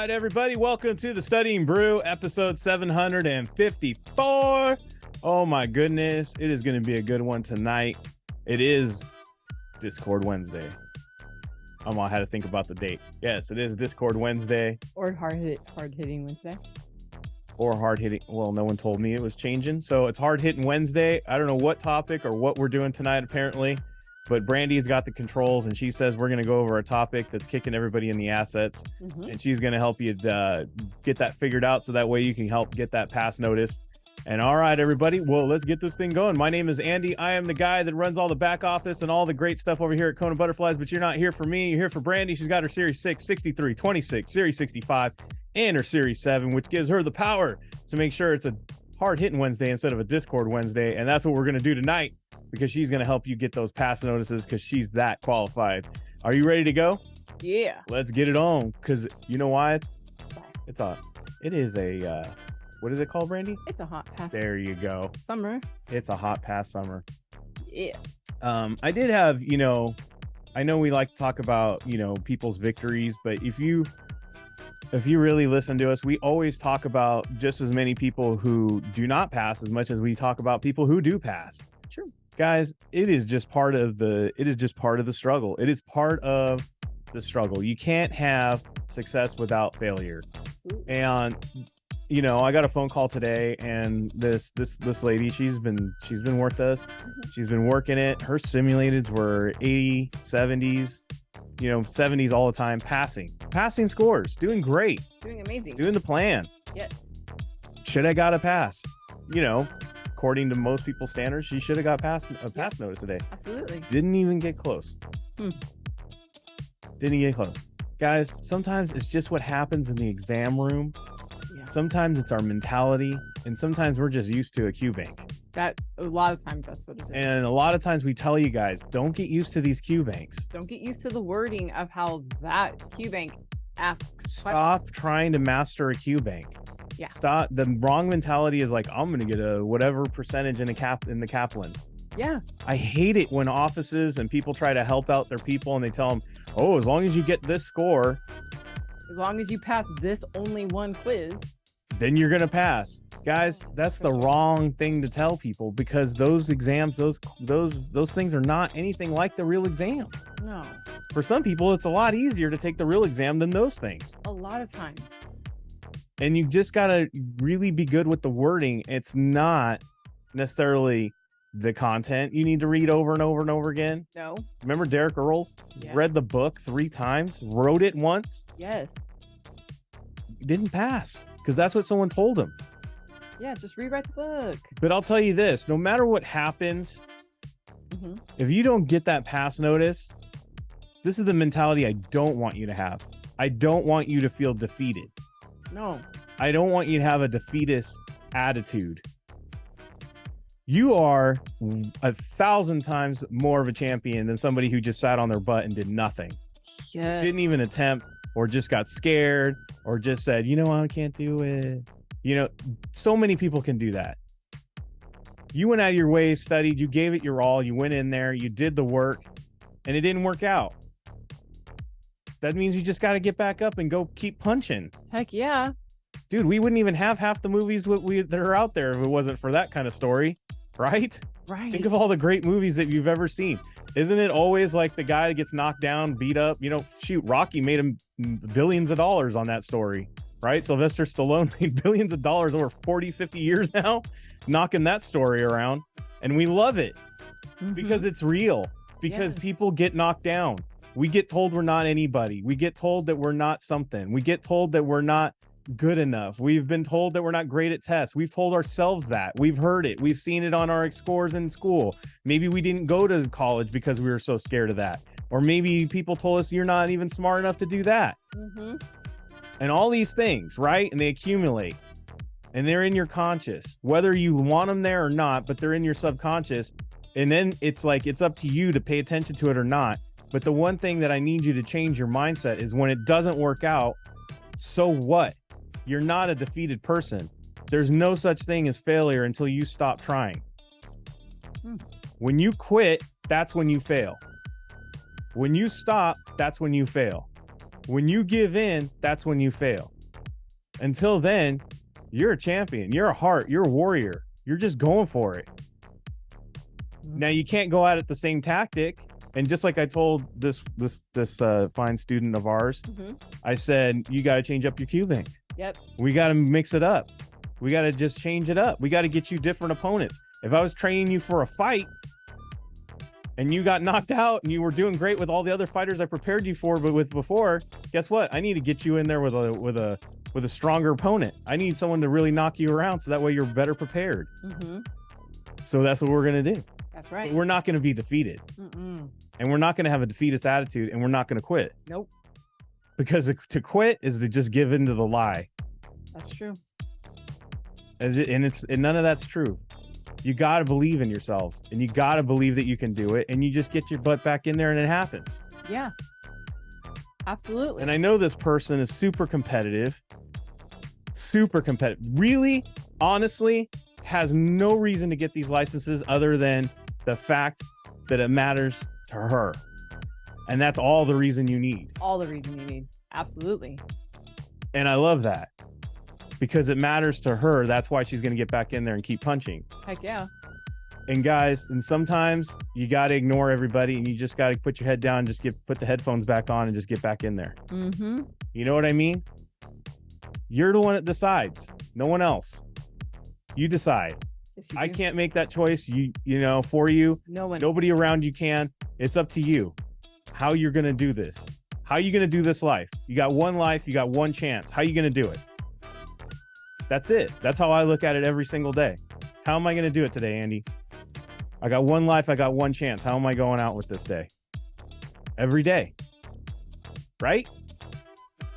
right, everybody, welcome to the Studying Brew, episode 754. Oh my goodness, it is going to be a good one tonight. It is Discord Wednesday. I had to think about the date. Yes, it is Discord Wednesday. Or hard-hitting Wednesday. Or hard-hitting. Well, no one told me it was changing, so it's hard-hitting Wednesday. I don't know what topic or what we're doing tonight, apparently. But Brandy's got the controls, and she says we're going to go over a topic that's kicking everybody in the assets. And she's going to help you get that figured out so that way you can help get that pass notice. And all right, everybody, well, let's get this thing going. My name is Andy. I am the guy that runs all the back office and all the great stuff over here at KonaButterflyz, but you're not here for me. You're here for Brandy. She's got her Series 6, 63, 26, Series 65, and her Series 7, which gives her the power to make sure it's a hard-hitting Wednesday instead of a Discord Wednesday. And that's what we're going to do tonight, because she's going to help you get those pass notices because she's that qualified. Are you ready to go? Yeah. Let's get it on, because you know why? It is a, what is it called, Brandy? It's a hot pass. There you go. Summer. It's a hot pass summer. Yeah. I did have, I know we like to talk about, people's victories, but if you really listen to us, we always talk about just as many people who do not pass as much as we talk about people who do pass. True. Guys, it is just part of the struggle. It is part of the struggle. You can't have success without failure. Absolutely. And I got a phone call today, and this lady, she's been with us. She's been working it. Her simulateds were 80, 70s, 70s all the time, passing scores, doing great, Doing amazing. doing the plan. Yes. Should have got a pass. According to most people's standards, she should have got a pass notice today. Absolutely. Didn't even get close. Didn't get close. Guys, sometimes it's just what happens in the exam room. Yeah. Sometimes it's our mentality, and sometimes we're just used to a Q bank. A lot of times that's what it is. And a lot of times we tell you guys, don't get used to these Q banks. Don't get used to the wording of how that Q bank asks. Stop trying to master a Q bank. Yeah. Stop. The wrong mentality is like, I'm going to get a whatever percentage in the Kaplan. Yeah. I hate it when offices and people try to help out their people and they tell them, oh, as long as you get this score, As long as you pass this only one quiz, then you're going to pass. Guys, that's the wrong thing to tell people, because those exams, those things are not anything like the real exam. no. For some people, it's a lot easier to take the real exam than those things. A lot of times. And you just got to really be good with the wording. It's not necessarily the content you need to read over and over and over again. No. Remember Derek Earls? Yeah. Read the book 3 times, wrote it once, Yes. didn't pass because that's what someone told him. Yeah, just rewrite the book. But I'll tell you this, no matter what happens, if you don't get that pass notice, this is the mentality I don't want you to have. I don't want you to feel defeated. No. I don't want you to have a defeatist attitude. You are 1,000 times more of a champion than somebody who just sat on their butt and did nothing. Yeah. Didn't even attempt, or just got scared, or just said, I can't do it. So many people can do that. You went out of your way, studied, you gave it your all, you went in there, you did the work, and it didn't work out. That means you just got to get back up and go keep punching. Heck yeah. Dude, we wouldn't even have half the movies that are out there if it wasn't for that kind of story, right? Right. Think of all the great movies that you've ever seen. Isn't it always like the guy that gets knocked down, beat up? Rocky made him billions of dollars on that story, right? Sylvester Stallone made billions of dollars over 40, 50 years now, knocking that story around. And we love it because it's real, because people get knocked down. We get told we're not anybody. We get told that we're not something. We get told that we're not good enough. We've been told that we're not great at tests. We've told ourselves that. We've heard it. We've seen it on our scores in school. Maybe we didn't go to college because we were so scared of that. Or maybe people told us you're not even smart enough to do that. And all these things, right? And they accumulate. And they're in your conscious, whether you want them there or not, but they're in your subconscious. And then it's like, it's up to you to pay attention to it or not. But the one thing that I need you to change your mindset is when it doesn't work out, so what? You're not a defeated person. There's no such thing as failure until you stop trying. When you quit, that's when you fail. When you stop, that's when you fail. When you give in, that's when you fail. Until then, you're a champion. You're a heart. You're a warrior. You're just going for it. Now, you can't go at it the same tactic. And just like I told this fine student of ours, I said, you got to change up your Q bank. Yep. We got to mix it up. We got to just change it up. We got to get you different opponents. If I was training you for a fight and you got knocked out and you were doing great with all the other fighters I prepared you for, but with before, guess what? I need to get you in there with a stronger opponent. I need someone to really knock you around so that way you're better prepared. So that's what we're going to do. That's right. But we're not going to be defeated. And we're not going to have a defeatist attitude, and we're not going to quit. Nope. Because to quit is to just give in to the lie. That's true. And none of that's true. You got to believe in yourselves, and you got to believe that you can do it, and you just get your butt back in there and it happens. Yeah. Absolutely. And I know this person is super competitive. Really, honestly, has no reason to get these licenses other than the fact that it matters to her. And that's all the reason you need. All the reason you need. Absolutely. And I love that because it matters to her. That's why she's going to get back in there and keep punching. Heck yeah. And guys, and sometimes you got to ignore everybody and you just got to put your head down, put the headphones back on and just get back in there. You know what I mean? You're the one that decides. No one else. You decide. Yes, you I do. can't make that choice. You know, for you. No one. Nobody around you can. It's up to you. How you're going to do this. How you going to do this life? You got one life. You got one chance. How you going to do it? That's it. That's how I look at it every single day. How am I going to do it today, Andy? I got one life. I got one chance. How am I going out with this day? Every day. Right?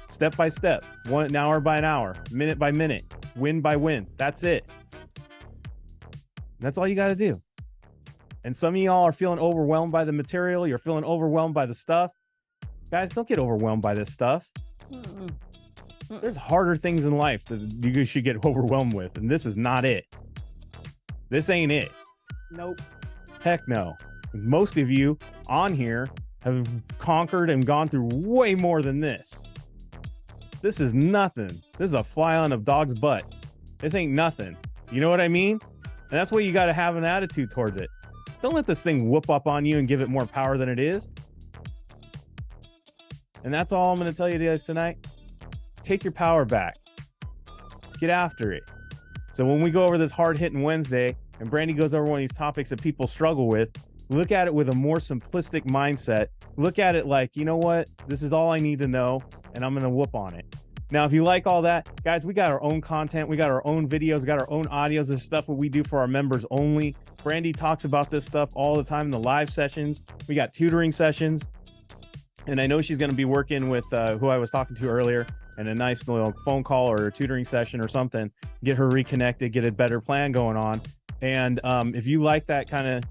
Step by step. An hour by an hour. Minute by minute. Win by win. That's it. That's all you got to do. And some of y'all are feeling overwhelmed by the material. You're feeling overwhelmed by the stuff. Guys, don't get overwhelmed by this stuff. There's harder things in life that you should get overwhelmed with. And this is not it. This ain't it. Nope. Heck no. Most of you on here have conquered and gone through way more than this. This is nothing. This is a fly on a dog's butt. This ain't nothing. You know what I mean? And that's why you got to have an attitude towards it. Don't let this thing whoop up on you and give it more power than it is. And that's all I'm going to tell you guys tonight. Take your power back. Get after it. So when we go over this hard-hitting Wednesday and Brandy goes over one of these topics that people struggle with, look at it with a more simplistic mindset. Look at it like, you know what? This is all I need to know, and I'm going to whoop on it. Now, if you like all that, guys, we got our own content. We got our own videos. We got our own audios and stuff that we do for our members only. Brandy talks about this stuff all the time in the live sessions. We got tutoring sessions. And I know she's going to be working with who I was talking to earlier and a nice little phone call or a tutoring session or something, get her reconnected, get a better plan going on. And if you like that kind of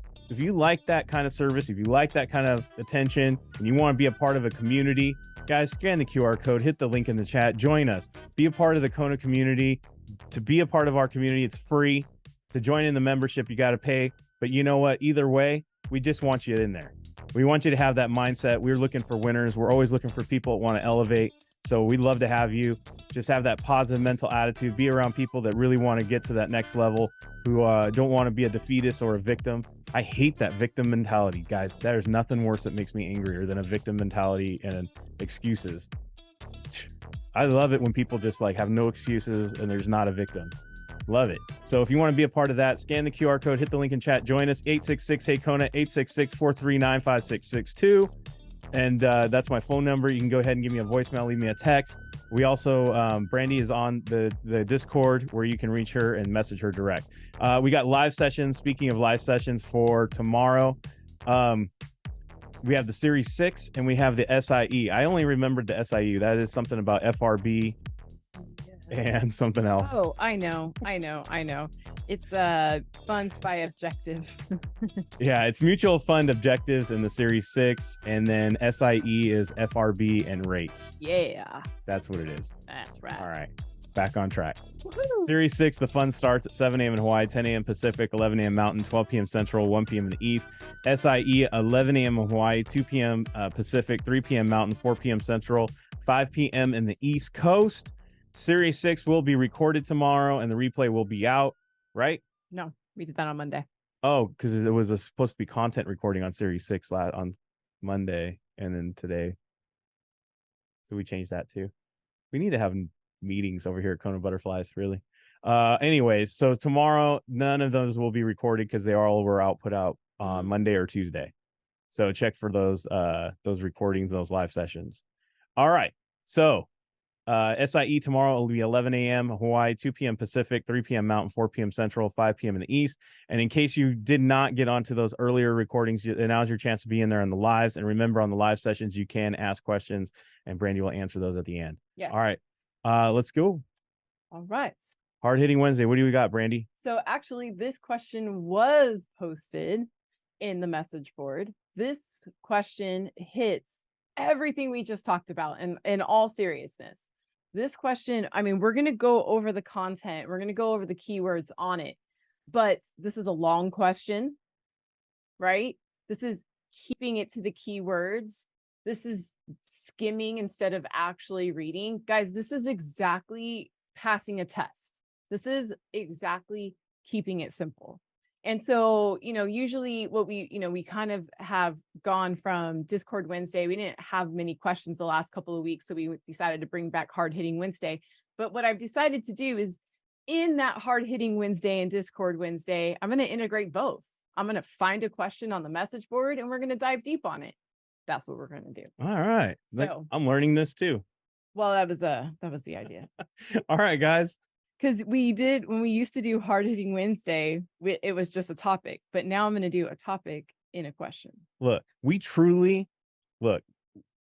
service, if you like that kind of attention and you want to be a part of a community, guys, scan the QR code, hit the link in the chat, join us, be a part of the Kona community. To be a part of our community, it's free. To join in the membership, you got to pay. But you know what? Either way, we just want you in there. We want you to have that mindset. We're looking for winners. We're always looking for people that want to elevate. So we'd love to have you just have that positive mental attitude, be around people that really want to get to that next level, who don't want to be a defeatist or a victim. I hate that victim mentality, guys. There's nothing worse that makes me angrier than a victim mentality and excuses. I love it when people just like have no excuses and there's not a victim. Love it. So if you want to be a part of that, scan the QR code, hit the link in chat, join us, 866-HEY-KONA, 866-439-5662. And that's my phone number. You can go ahead and give me a voicemail, leave me a text. We also, Brandy is on the Discord where you can reach her and message her direct. We got live sessions. Speaking of live sessions for tomorrow, we have the Series 6 and we have the SIE. I only remembered the SIE. That is something about FRB and something else. Oh, I know. It's funds by objective. Yeah, it's mutual fund objectives in the Series 6, and then SIE is FRB and rates. Yeah. That's what it is. That's right. All right, back on track. Woo-hoo. Series 6, the fun starts at 7 a.m. in Hawaii, 10 a.m. Pacific, 11 a.m. Mountain, 12 p.m. Central, 1 p.m. in the East. SIE, 11 a.m. in Hawaii, 2 p.m. Pacific, 3 p.m. Mountain, 4 p.m. Central. 5 p.m. in the East Coast. Series 6 will be recorded tomorrow and the replay will be out, right? No, we did that on Monday. Oh, because it was supposed to be content recording on Series 6 on Monday and then today. So we changed that too. We need to have meetings over here at KonaButterflyz, really. Anyways, so tomorrow, none of those will be recorded because they all were put out on Monday or Tuesday. So check for those recordings, those live sessions. All right. So SIE tomorrow will be 11 a.m. Hawaii, 2 p.m. Pacific, 3 p.m. Mountain, 4 p.m. Central, 5 p.m. in the East. And in case you did not get onto those earlier recordings, now's your chance to be in there on the lives. And remember, on the live sessions, you can ask questions, and Brandy will answer those at the end. Yes. All right. Let's go. All right. Hard hitting Wednesday. What do we got, Brandy? So actually, this question was posted in the message board. This question hits everything we just talked about, and in all seriousness. This question, I mean, we're going to go over the content. We're going to go over the keywords on it, but this is a long question, right? This is keeping it to the keywords. This is skimming instead of actually reading. Guys, this is exactly passing a test. This is exactly keeping it simple. And so, usually what we kind of have gone from Discord Wednesday. We didn't have many questions the last couple of weeks, so we decided to bring back Hard Hitting Wednesday. But what I've decided to do is, in that Hard Hitting Wednesday and Discord Wednesday, I'm going to integrate both. I'm going to find a question on the message board and we're going to dive deep on it. That's what we're going to do. All right. So I'm learning this too. Well, that was the idea. All right, guys. Because when we used to do Hard Hitting Wednesday, it was just a topic, but now I'm going to do a topic in a question. Look,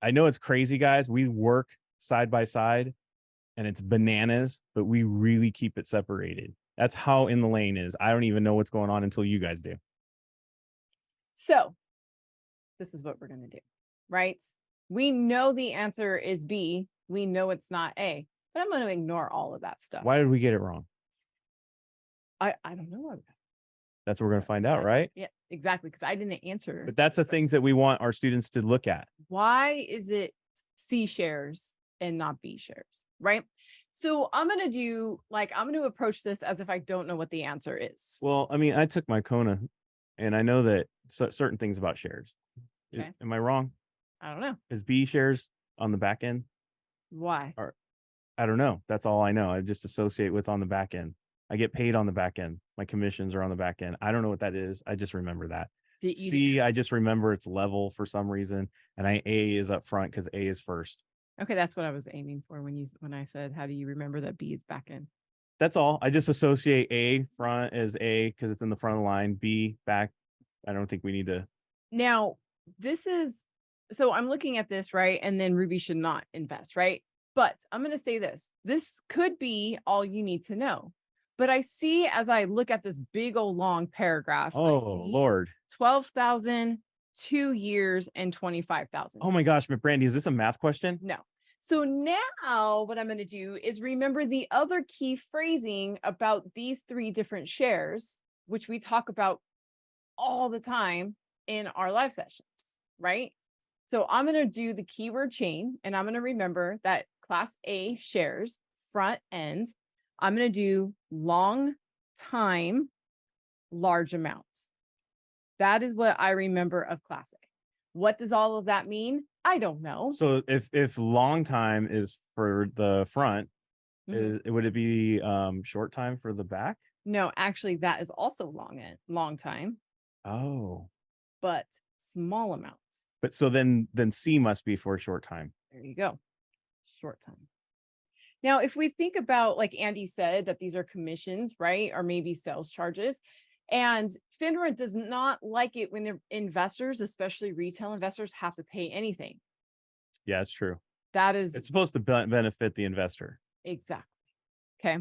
I know it's crazy, guys. We work side by side and it's bananas, but we really keep it separated. That's how In the Lane is. I don't even know what's going on until you guys do. So this is what we're going to do, right? We know the answer is B. We know it's not A. But I'm going to ignore all of that stuff. Why did we get it wrong? I don't know. That's what we're going to find out, right? Yeah, exactly. Because I didn't answer. But that's the things that we want our students to look at. Why is it C shares and not B shares, right? So I'm going to approach this as if I don't know what the answer is. Well, I mean, I took my Kona and I know that certain things about shares. Okay. Am I wrong? I don't know. Is B shares on the back end? Why? I don't know. That's all I know. I just associate with on the back end. I get paid on the back end. My commissions are on the back end. I don't know what that is. I just remember that. C, I just remember it's level for some reason. And A is up front because A is first. Okay, that's what I was aiming for when I said, how do you remember that B is back end? That's all. I just associate A front as A because it's in the front of the line. B back. I don't think we need to. Now, so I'm looking at this, right? And then Ruby should not invest, right? But I'm going to say this could be all you need to know. But I see, as I look at this big old long paragraph, oh Lord, 12,000, 2 years, and 25,000. Oh my gosh, Brandy, is this a math question? No. So now what I'm going to do is remember the other key phrasing about these 3 different shares, which we talk about all the time in our live sessions, right? So I'm going to do the keyword chain, and I'm going to remember that class A shares, front end. I'm going to do long time, large amounts. That is what I remember of class A. What does all of that mean? I don't know. So if long time is for the front, would it be short time for the back? No, actually, that is also long time. Oh. But small amounts. But so then C must be for a short time. There you go. Short time. Now, if we think about, like Andy said, that these are commissions, right? Or maybe sales charges. And FINRA does not like it when investors, especially retail investors, have to pay anything. Yeah, it's true. It's supposed to benefit the investor. Exactly. Okay.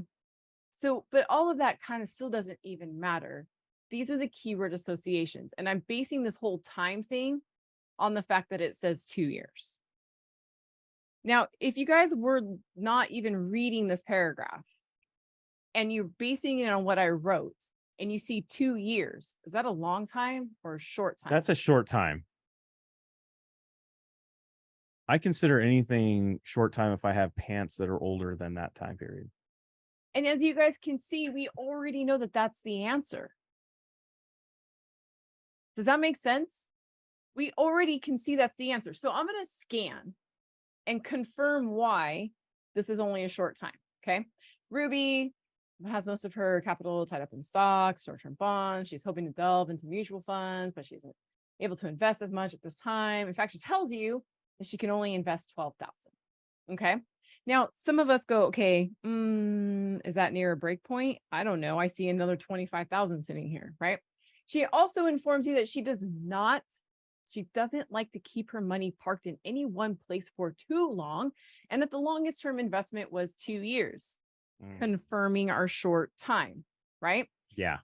So, but all of that kind of still doesn't even matter. These are the keyword associations. And I'm basing this whole time thing on the fact that it says 2 years. Now, if you guys were not even reading this paragraph and you're basing it on what I wrote and you see 2 years, is that a long time or a short time? That's a short time. I consider anything short time if I have pants that are older than that time period. And as you guys can see, we already know that that's the answer. Does that make sense? We already can see that's the answer. So I'm going to scan and confirm why this is only a short time. Okay. Ruby has most of her capital tied up in stocks, short-term bonds. She's hoping to delve into mutual funds, but she isn't able to invest as much at this time. In fact, she tells you that she can only invest 12,000. Okay. Now, some of us go, okay, is that near a break point? I don't know. I see another 25,000 sitting here, right? She also informs you that she doesn't like to keep her money parked in any one place for too long, and that the longest term investment was 2 years, confirming our short time, right? Yeah.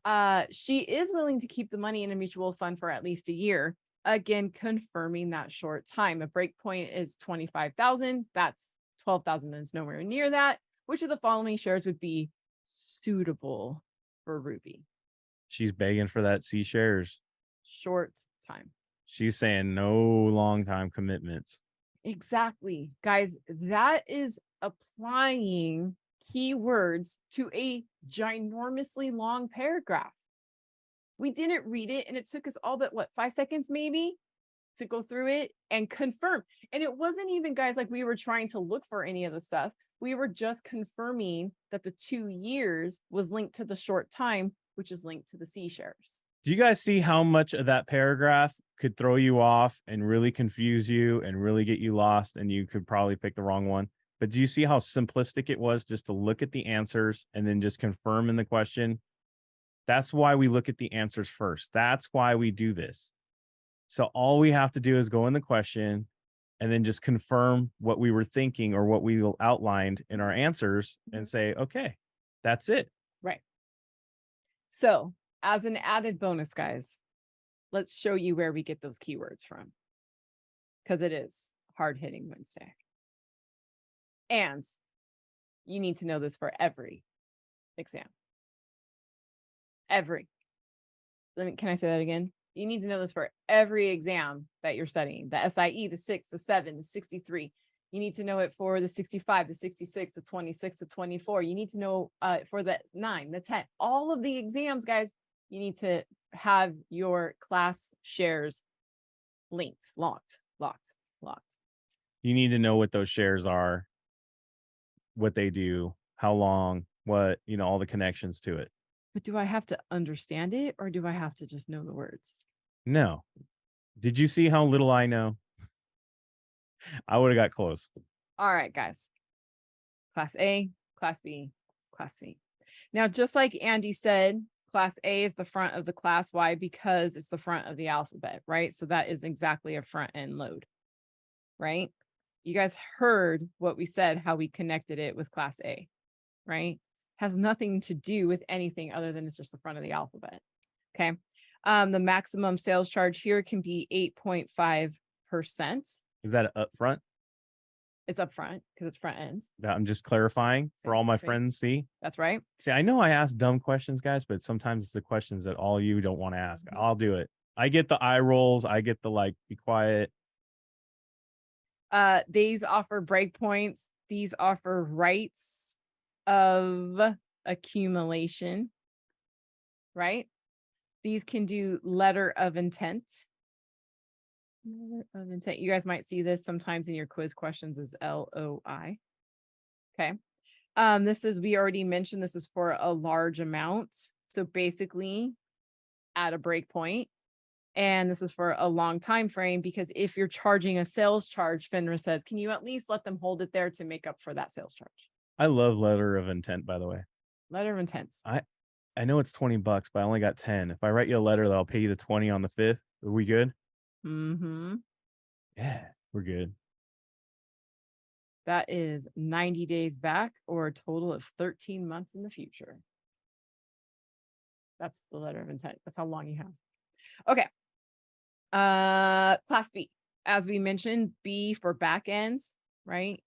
She is willing to keep the money in a mutual fund for at least a year, again, confirming that short time. A break point is 25,000. That's 12,000 is nowhere near that. Which of the following shares would be suitable for Ruby? She's begging for that C shares. Short time. She's saying no long time commitments. Exactly. Guys, that is applying keywords to a ginormously long paragraph. We didn't read it, and it took us all but 5 seconds maybe to go through it and confirm. And it wasn't even, guys, like we were trying to look for any of the stuff. We were just confirming that the 2 years was linked to the short time, which is linked to the C shares. Do you guys see how much of that paragraph could throw you off and really confuse you and really get you lost, and you could probably pick the wrong one? But do you see how simplistic it was just to look at the answers and then just confirm in the question? That's why we look at the answers first. That's why we do this. So all we have to do is go in the question and then just confirm what we were thinking or what we outlined in our answers and say, okay, that's it. Right. So as an added bonus, guys, let's show you where we get those keywords from, because it is hard hitting Wednesday. And you need to know this for every exam. Can I say that again? You need to know this for every exam that you're studying. The SIE, the 6, the 7, the 63. You need to know it for the 65, the 66, the 26, the 24. You need to know for the 9, the 10. All of the exams, guys, you need to have your class shares linked, locked. You need to know what those shares are, what they do, how long, what, all the connections to it. But do I have to understand it, or do I have to just know the words? No. Did you see how little I know? I would have got close. All right, guys. Class A, Class B, Class C. Now, just like Andy said, Class A is the front of the class. Why? Because it's the front of the alphabet, right? So that is exactly a front end load, right? You guys heard what we said, how we connected it with Class A, right? Has nothing to do with anything other than it's just the front of the alphabet. Okay. The maximum sales charge here can be 8.5%. Is that up front? It's up front because it's front ends. I'm just clarifying for all my friends. See, that's right. See, I know I ask dumb questions, guys, but sometimes it's the questions that all you don't want to ask. I'll do it. I get the eye rolls. I get the be quiet. These offer breakpoints. These offer rights of accumulation, right? These can do letter of intent. Letter of intent. You guys might see this sometimes in your quiz questions as LOI. Okay. We already mentioned this is for a large amount. So basically at a break point. And this is for a long time frame, because if you're charging a sales charge, FINRA says, can you at least let them hold it there to make up for that sales charge? I love letter of intent, by the way. Letter of intent. I know it's $20, but I only got 10. If I write you a letter that I'll pay you the 20 on the 5th, are we good? Mm-hmm. Yeah, we're good. That is 90 days back, or a total of 13 months in the future. That's the letter of intent. That's how long you have. Okay. Class B, as we mentioned, B for back ends, right?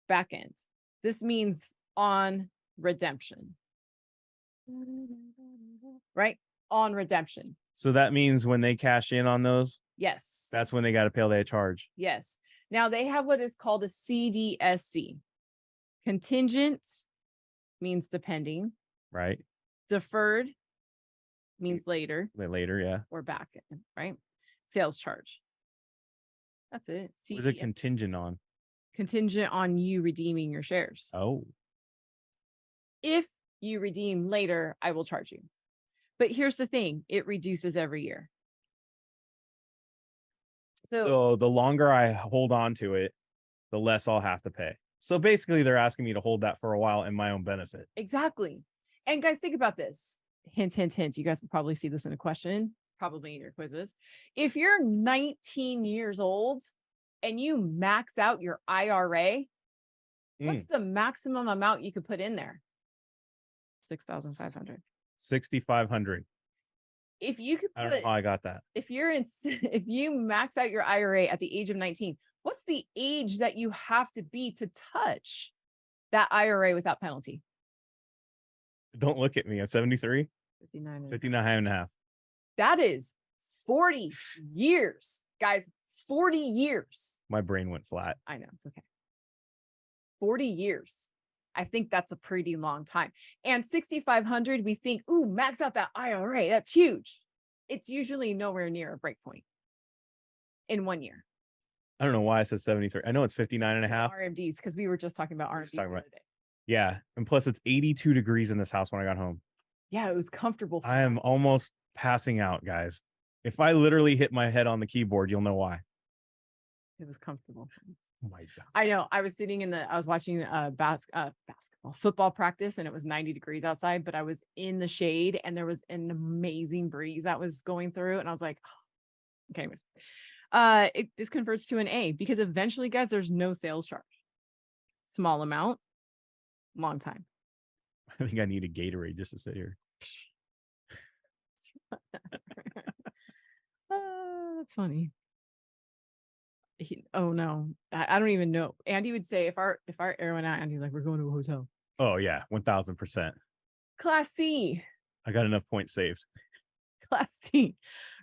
Back ends. This means on redemption, right? On redemption. So that means when they cash in on those, Yes. That's when they got to pay that charge. Yes. Now they have what is called a CDSC. Contingent means depending. Right. Deferred means later Later, yeah. or back end, right? Sales charge. That's it. What is it contingent on? Contingent on you redeeming your shares. Oh. If you redeem later, I will charge you. But here's the thing, it reduces every year. So the longer I hold on to it, the less I'll have to pay. So basically, they're asking me to hold that for a while in my own benefit. Exactly. And guys, think about this. Hint, hint, hint. You guys will probably see this in a question, probably in your quizzes. If you're 19 years old and you max out your IRA, what's the maximum amount you could put in there? 6,500. 6,500. If you could put, I don't know how I got that. if you max out your IRA at the age of 19, what's the age that you have to be to touch that IRA without penalty? Don't look at me. I'm 73. 59 and a half. That is 40 years, guys. 40 years. My brain went flat. I know, it's okay. 40 years. I think that's a pretty long time. And 6,500, we think, ooh, max out that IRA. That's huge. It's usually nowhere near a break point in 1 year. I don't know why I said 73. I know it's 59 and a half. RMDs, because we were just talking about RMDs the other day. Yeah. And plus, it's 82 degrees in this house when I got home. Yeah, it was comfortable. I am almost passing out, guys. If I literally hit my head on the keyboard, you'll know why. It was comfortable. Oh my God. I know. I was sitting I was watching football practice, and it was 90 degrees outside, but I was in the shade and there was an amazing breeze that was going through. And I was like, oh. Okay, anyways, this converts to an A because eventually, guys, there's no sales charge. Small amount, long time. I think I need a Gatorade just to sit here. That's funny. Oh no, I don't even know. Andy would say if our air went out, Andy's like, we're going to a hotel. Oh yeah, 1,000%. Class C. I got enough points saved. Class C,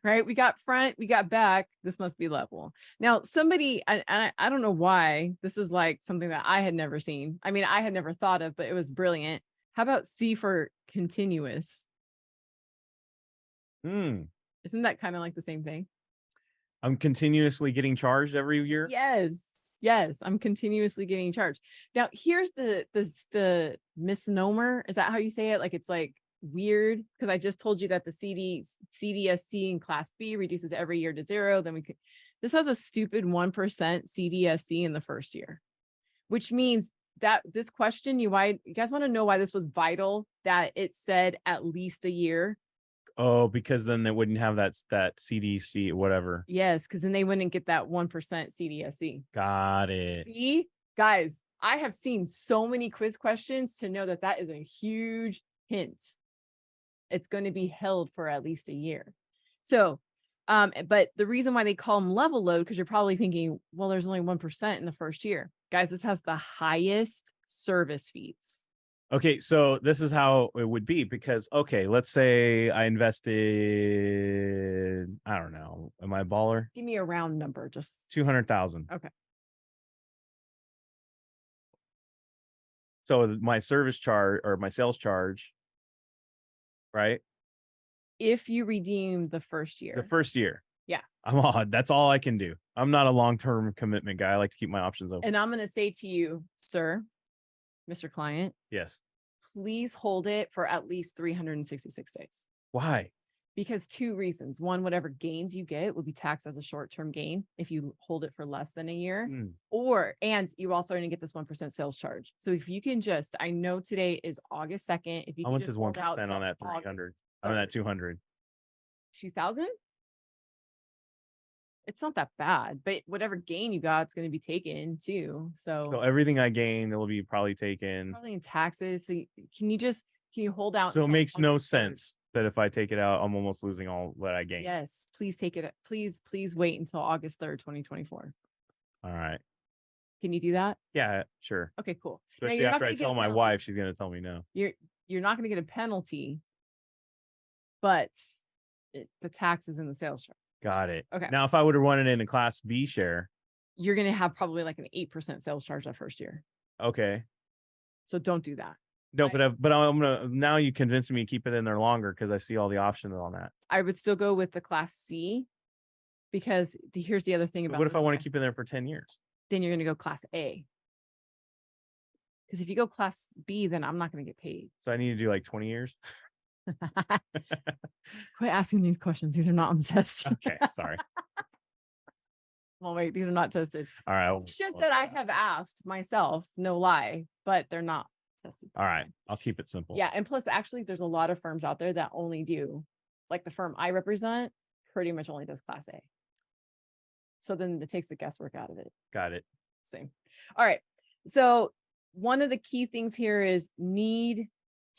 right? We got front, we got back. This must be level. Now, somebody, I don't know why this is like something that I had never seen. I mean, I had never thought of, but it was brilliant. How about C for continuous? Isn't that kind of like the same thing? I'm continuously getting charged every year. Yes, I'm continuously getting charged. Now, here's the misnomer. Is that how you say it? Like, it's like weird because I just told you that the CDSC in Class B reduces every year to 0. Then this has a stupid 1% CDSC in the first year, which means that this question, you guys want to know why this was vital that it said at least a year? Oh, because then they wouldn't have that CDC, whatever. Yes, because then they wouldn't get that 1% CDSC. Got it. See, guys, I have seen so many quiz questions to know that is a huge hint. It's going to be held for at least a year. So, but the reason why they call them level load, because you're probably thinking, well, there's only 1% in the first year. Guys, this has the highest service fees. Okay, so this is how it would be because, okay, let's say I invested, I don't know, am I a baller? Give me a round number, just 200,000. Okay. So my service charge or my sales charge, right? If you redeem the first year. The first year. Yeah. I'm odd. That's all I can do. I'm not a long-term commitment guy. I like to keep my options open. And I'm going to say to you, sir, Mr. Client. Yes. Please hold it for at least 366 days. Why? Because 2 reasons. One, whatever gains you get will be taxed as a short-term gain if you hold it for less than a year. And you also are going to get this 1% sales charge. So if you can just, I know today is August 2nd. If you how can much is 1% on that 300? On that 200? 2,000? It's not that bad, but whatever gain you got, it's going to be taken too. So everything I gain, it will be probably taken. Probably in taxes. So can you hold out? So it makes no sense that if I take it out, I'm almost losing all that I gain. Yes, please take it. Please wait until August 3rd, 2024. All right. Can you do that? Yeah, sure. Okay, cool. Especially after I tell my wife, she's going to tell me no. You're not going to get a penalty, but the tax is in the sales charge. Got it. Okay. Now, if I would have wanted in a Class B share, You're going to have probably like an 8% sales charge that first year. okay. So don't do that. No, Right. but I'm gonna, now you convinced me to keep it in there longer because I see all the options on that. I would still go with the Class C because here's the other thing But about what if this I want to Class- keep it there for 10 years? Then you're going to go Class A. Because if you go Class B, then I'm not going to get paid. So I need to do like 20 years. Quit asking these questions. These are not on the test. Okay, sorry. Well, wait, these are not tested. All right. Shit that I have asked myself, no lie, but they're not tested. All right. I'll keep it simple. Yeah. And plus, actually, there's a lot of firms out there that only do, like the firm I represent, pretty much only does Class A. So then it takes the guesswork out of it. Got it. Same. All right. So one of the key things here is need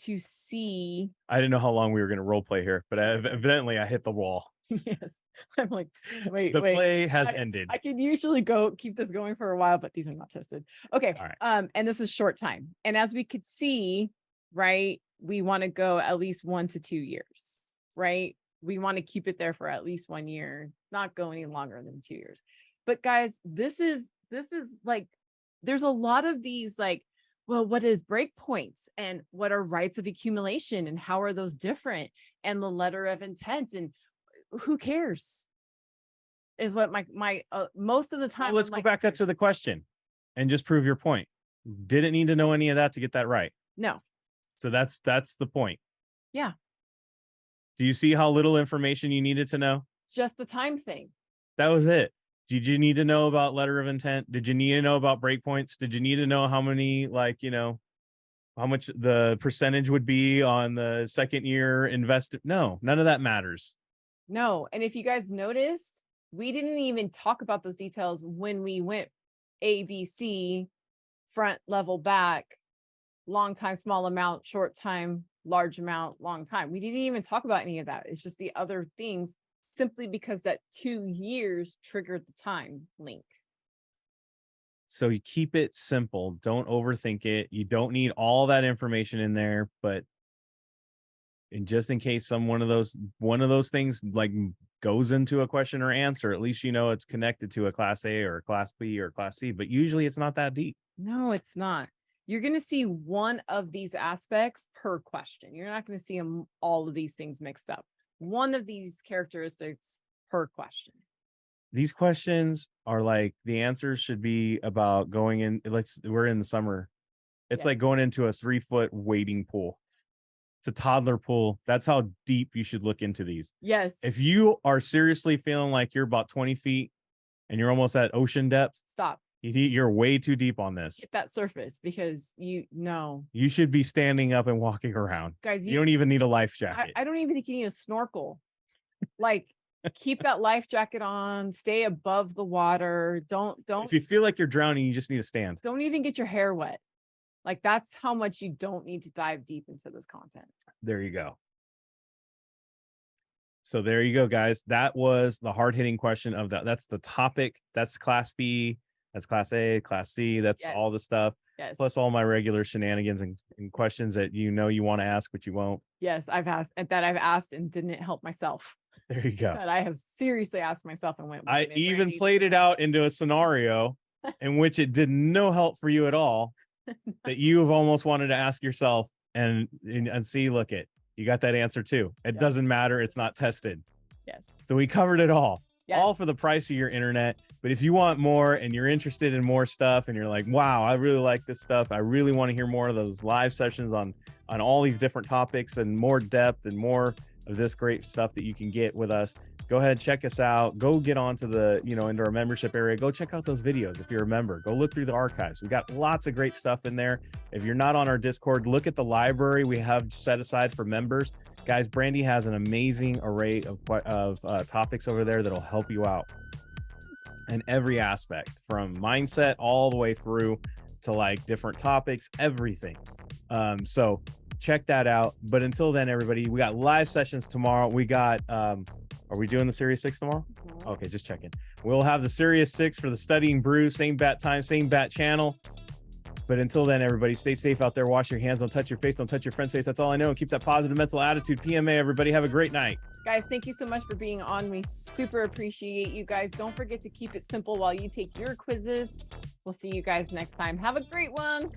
to see. I didn't know how long we were going to role play here, but evidently I hit the wall. Yes. I'm like, wait, The wait. play has ended. I can usually keep this going for a while, but these are not tested. Okay. All right. And this is short time. And as we could see, right, we want to go at least 1 to 2 years, right? We want to keep it there for at least 1 year, not go any longer than 2 years. But guys, this is like, there's a lot of these like, well, what is breakpoints and what are rights of accumulation and how are those different? And the letter of intent and who cares? Is what my most of the time. Well, let's go back up to the question and just prove your point. Didn't need to know any of that to get that right. No. So that's the point. Yeah. Do you see how little information you needed to know? Just the time thing. That was it. Did you need to know about letter of intent? Did you need to know about breakpoints? Did you need to know how many, like, how much the percentage would be on the second year invested? No, none of that matters. No. And if you guys noticed, we didn't even talk about those details when we went ABC, front, level, back, long time, small amount, short time, large amount, long time. We didn't even talk about any of that. It's just the other things simply because that 2 years triggered the time link. So you keep it simple. Don't overthink it. You don't need all that information in there, but and just in case one of those things like goes into a question or answer, at least it's connected to a Class A or a Class B or Class C, but usually it's not that deep. No, it's not. You're going to see one of these aspects per question. You're not going to see all of these things mixed up. One of these characteristics per question. These questions are like, the answers should be about going in. We're in the summer. It's like going into a 3-foot wading pool. It's a toddler pool. That's how deep you should look into these. Yes. If you are seriously feeling like you're about 20 feet and you're almost at ocean depth, stop. You're way too deep on this. Hit that surface because you should be standing up and walking around. Guys, you don't even need a life jacket. I don't even think you need a snorkel. Like, keep that life jacket on, stay above the water. Don't. If you feel like you're drowning, you just need to stand. Don't even get your hair wet. Like, that's how much you don't need to dive deep into this content. There you go. So there you go, guys. That was the hard-hitting question of that. That's the topic. That's Class B. That's Class A, Class C. That's all the stuff. Yes. Plus all my regular shenanigans and questions that you want to ask, but you won't. Yes, I've asked and didn't help myself. There you go. That I have seriously asked myself and went. I even played it out into a scenario in which it did no help for you at all. That you have almost wanted to ask yourself and see, look you got that answer too. It doesn't matter. It's not tested. Yes. So we covered it all. Yes. All for the price of your internet. But if you want more and you're interested in more stuff and you're like, wow, I really like this stuff. I really want to hear more of those live sessions on all these different topics and more depth and more of this great stuff that you can get with us. Go ahead, check us out. Go get onto the, into our membership area. Go check out those videos. If you're a member, go look through the archives. We got lots of great stuff in there. If you're not on our Discord, look at the library we have set aside for members. Guys, Brandy has an amazing array of topics over there that'll help you out in every aspect, from mindset all the way through to like different topics, everything. So check that out. But until then, everybody, we got live sessions tomorrow. We got, are we doing the Series 6 tomorrow? Mm-hmm. Okay, just checking. We'll have the Series 6 for the Studying Brew, same bat time, same bat channel. But until then, everybody, stay safe out there. Wash your hands. Don't touch your face. Don't touch your friend's face. That's all I know. And keep that positive mental attitude. PMA, everybody. Have a great night. Guys, thank you so much for being on. We super appreciate you guys. Don't forget to keep it simple while you take your quizzes. We'll see you guys next time. Have a great one.